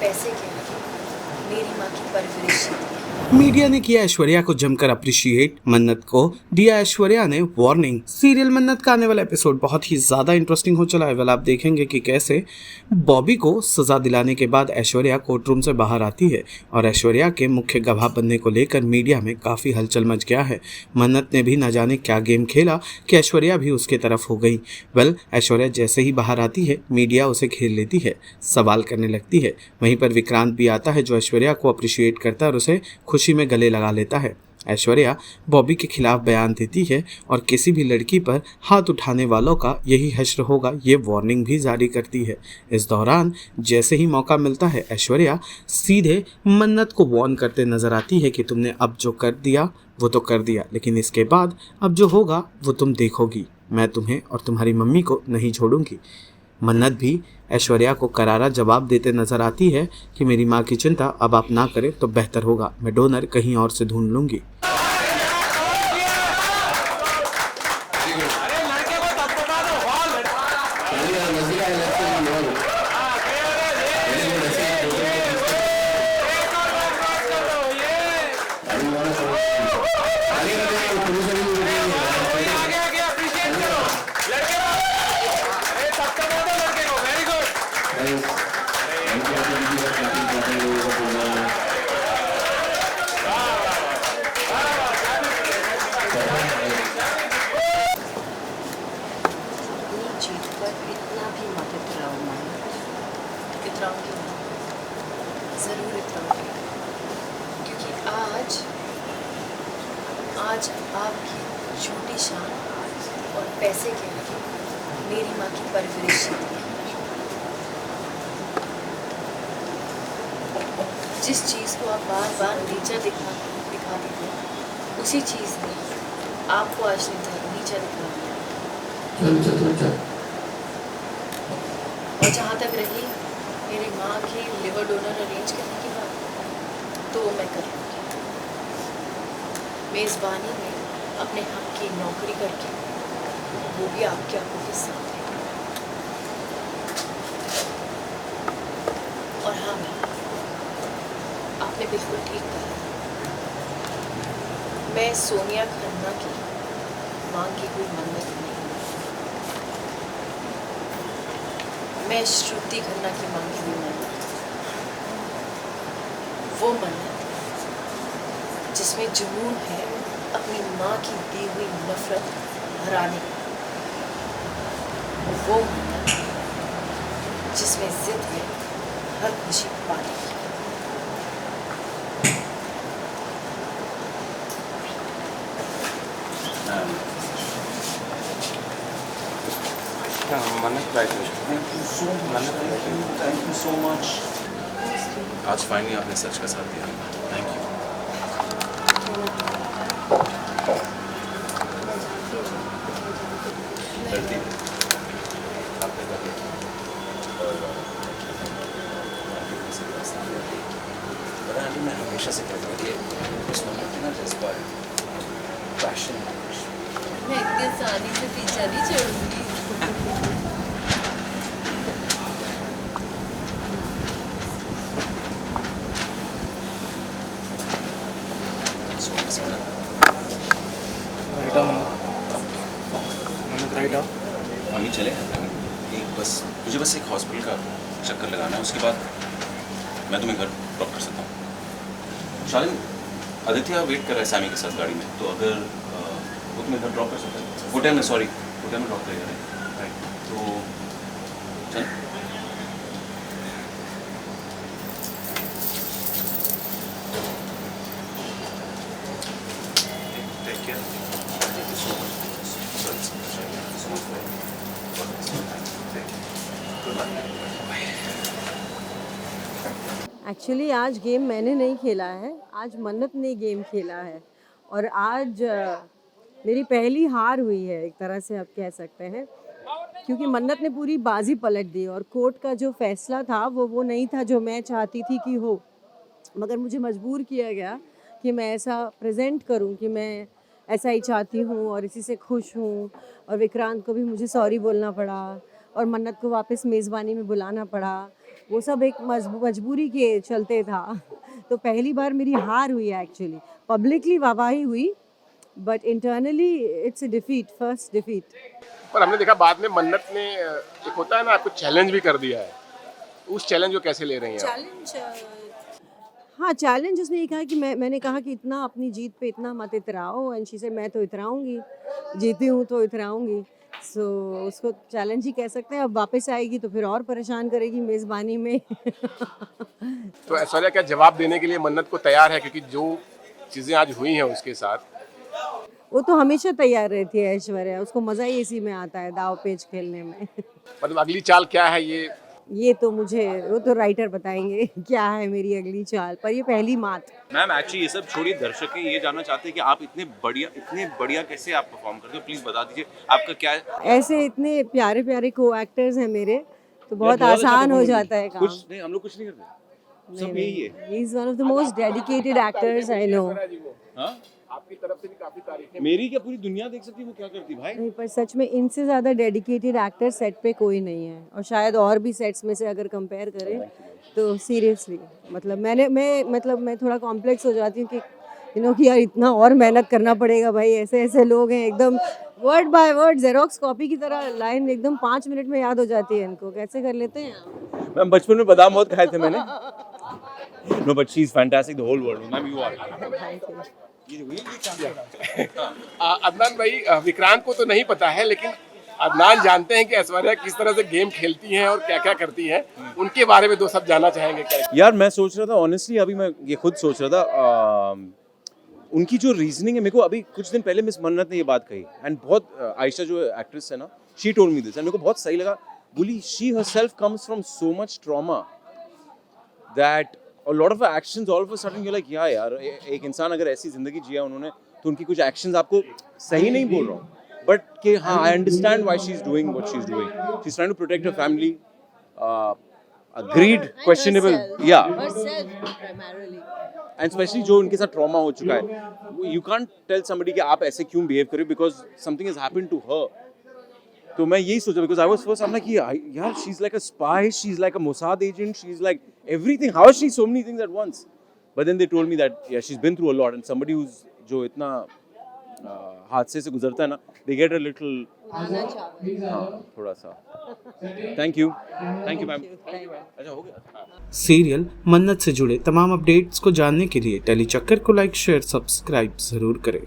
पैसे के आगे मेरी माँ की परवरिश ही थी। मीडिया ने किया ऐश्वर्या को जमकर अप्रिशिएट, मन्नत को दिया ऐश्वर्या ने वार्निंग। सीरियल मन्नत का आने वाला एपिसोड बहुत ही ज्यादा इंटरेस्टिंग हो चला है। वेल, आप देखेंगे कि कैसे बॉबी को सजा दिलाने के बाद ऐश्वर्या कोर्ट रूम से बाहर आती है और ऐश्वर्या के मुख्य गवाह बनने को लेकर मीडिया में काफी हलचल मच गया है। मन्नत ने भी न जाने क्या गेम खेला कि ऐश्वर्या भी उसके तरफ हो गई। वेल, ऐश्वर्या जैसे ही बाहर आती है मीडिया उसे घेर लेती है, सवाल करने लगती है। वहीं पर विक्रांत भी आता है जो ऐश्वर्या को अप्रिशिएट करता है और उसे खुशी में गले लगा लेता है। ऐश्वर्या बॉबी के खिलाफ बयान देती है और किसी भी लड़की पर हाथ उठाने वालों का यही हश्र होगा, ये वार्निंग भी जारी करती है। इस दौरान जैसे ही मौका मिलता है ऐश्वर्या सीधे मन्नत को वार्न करते नजर आती है कि तुमने अब जो कर दिया वो तो कर दिया, लेकिन इसके बाद अब जो होगा वो तुम देखोगी। मैं तुम्हें और तुम्हारी मम्मी को नहीं छोड़ूंगी। मन्नत भी ऐश्वर्या को करारा जवाब देते नजर आती है कि मेरी माँ की चिंता अब आप ना करें तो बेहतर होगा, मैं डोनर कहीं और से ढूंढ लूंगी। अपनी जीत पर इतना भी मत इतराओ मन्नत। इतराऊंगी मैं, ज़रूर इतराऊंगी, क्योंकि आज आपकी छोटी शान और पैसे के आगे मेरी माँ की परवरिश ही थी। जिस चीज़ को आप बार बार नीचा दिखाते थे, उसी चीज़ ने आपको आज नीचा दिखा दिया। और जहाँ तक रही मेरी माँ की लिवर डोनर अरेंज करने की बात, तो वो मैं कर लूँगी। मेज़बानी में अपने हक की नौकरी करके, वो भी आपके आंखों के सामने। और हाँ मैं, आपने बिल्कुल ठीक कहा, मैं सोनिया खन्ना की माँ की कोई मन्नत नहीं, मैं श्रुति खन्ना की माँ की हुई मन्नत, वो मन्नत जिसमें जुनून है अपनी माँ की दी हुई नफरत हराने का, वो मन्नत जिसमें जिद है हर खुशी पाने की। Thank you so much. आज फाइनली आपने सच का साथ दिया। Thank you. गलती आपने कर दी और पता नहीं, मैं हमेशा से कहता हूँ कि इस मोमेंट में ना जज्बा है, पैशन है। मैं इतनी आसानी से पीछा नहीं छोड़ूंगी। अभी चले मुझे बस एक हॉस्पिटल का चक्कर लगाना है, उसके बाद मैं तुम्हें घर ड्रॉप कर सकता हूँ। शालिन, आदित्य वेट कर रहा है सैमी के साथ गाड़ी में, तो अगर वो तुम्हें घर ड्रॉप कर सकता है होटल में ड्रॉप करेगा, राइट? तो चल। Take care. Thank you so much. Actually आज गेम मैंने नहीं खेला है, आज मन्नत ने गेम खेला है और आज मेरी पहली हार हुई है, एक तरह से आप कह सकते हैं, क्योंकि मन्नत ने पूरी बाजी पलट दी और कोर्ट का जो फैसला था वो नहीं था जो मैं चाहती थी कि हो, मगर मुझे मजबूर किया गया कि मैं ऐसा प्रेजेंट करूं कि मैं ऐसा ही चाहती हूं और इसी से खुश हूं। और विक्रांत को भी मुझे सॉरी बोलना पड़ा और मन्नत को वापस मेज़बानी में बुलाना पड़ा वो सब एक मजबूरी के चलते था। तो पहली बार मेरी हार हुई है एक्चुअली, पब्लिकली वाहवाही हुई, but internally it's a defeat, first defeat. पर हमने देखा बाद में मन्नत ने एक होता है ना, आपको चैलेंज भी कर दिया है, उस चैलेंज को कैसे ले रही हैं आप? चैलेंज हाँ, चैलेंज उसने ये कहा कि मैंने कहा कि इतना अपनी जीत पे इतना मत इतराओ, एंड शी सेड मैं तो इतराऊंगी, जीती हूँ तो इतराऊंगी। सो उसको चैलेंज ही कह सकते हैं। अब वापस आएगी तो फिर और परेशान करेगी मेज़बानी में। तो ऐश्वर्या क्या जवाब देने के लिए मन्नत को तैयार है, क्योंकि जो चीज़ें आज हुई हैं उसके साथ? वो तो हमेशा तैयार रहती है ऐश्वर्या, उसको मज़ा ही इसी में आता है, दाव पेच खेलने में। मतलब अगली चाल क्या है ये तो वो तो राइटर बताएंगे क्या है मेरी अगली चाल, पर ये पहली मात। मैम एक्चुअली ये सब छोड़िए, दर्शक ये जानना चाहते हैं कि आप इतने बढ़िया कैसे आप परफॉर्म करते हो, प्लीज बता दीजिए आपका क्या है? ऐसे इतने प्यारे प्यारे को एक्टर्स हैं मेरे, तो बहुत आसान हो जाता है काम। कुछ नहीं, हम लोग कुछ नहीं करते, सब यही है। He is one of the most dedicated actors I know. हाँ, आपकी तरफ से भी काफी तारीफें। मेरी क्या पूरी दुनिया देख सकती है वो क्या करती भाई। नहीं, पर सच में इनसे ज़्यादा डेडिकेटेड एक्टर सेट पे कोई नहीं है, और शायद और भी सेट्स में से अगर कंपेयर करें तो सीरियसली मतलब मैं थोड़ा कॉम्प्लेक्स हो जाती हूँ कि कि यार इतना और मेहनत करना पड़ेगा भाई, ऐसे ऐसे लोग हैं एकदम word by word xerox copy की तरह, लाइन एकदम 5 मिनट में याद हो जाती है इनको, कैसे कर लेते हैं आप? मैम बचपन में बादाम बहुत खाए थे मैंने। No but she is fantastic, the whole world. Ma'am you are. Adnan भाई, विक्रांत को तो नहीं पता है, लेकिन अदनान जानते हैं कि ऐश्वर्या किस तरह से गेम खेलती हैं और क्या क्या करती हैं, उनके बारे में 2 शब्द जानना चाहेंगे क्या? यार मैं सोच रहा था ऑनेस्टली, अभी मैं ये खुद सोच रहा था, उनकी जो रीजनिंग है, मेरे को अभी कुछ दिन पहले मिस मन्नत ने ये बात कही, एंड बहुत आयशा जो एक्ट्रेस है ना, she told me this and मेरे को बहुत सही लगा। बोली she herself comes from so much trauma that a lot of actions all of a sudden you're like यार एक इंसान अगर ऐसी जिंदगी जिया उन्होंने, तो उनकी कुछ एक्शंस आपको सही नहीं बोल रहा हूँ, बट कि हाँ I understand why she is doing what she is doing, she is trying to protect her family, agreed questionable yeah and especially जो उनके साथ ट्रॉमा हो चुका है, you can't tell somebody कि आप ऐसे क्यों बिहेव करें because something has happened to her। तो मैं यही सोचा, because I was first, I'm like यार she's like a spy, she's like a Mossad agent, she's like everything, how is she so many things at once? But then they told me that yeah she's been through a lot, and somebody who's जो इतना हादसे से गुजरता है ना, they get a little थोड़ा सा। Thank you ma'am. अच्छा हो गया। सीरियल मन्नत से जुड़े तमाम अपडेट्स को जानने के लिए टेली चक्कर को लाइक शेयर सब्सक्राइब जरूर करें।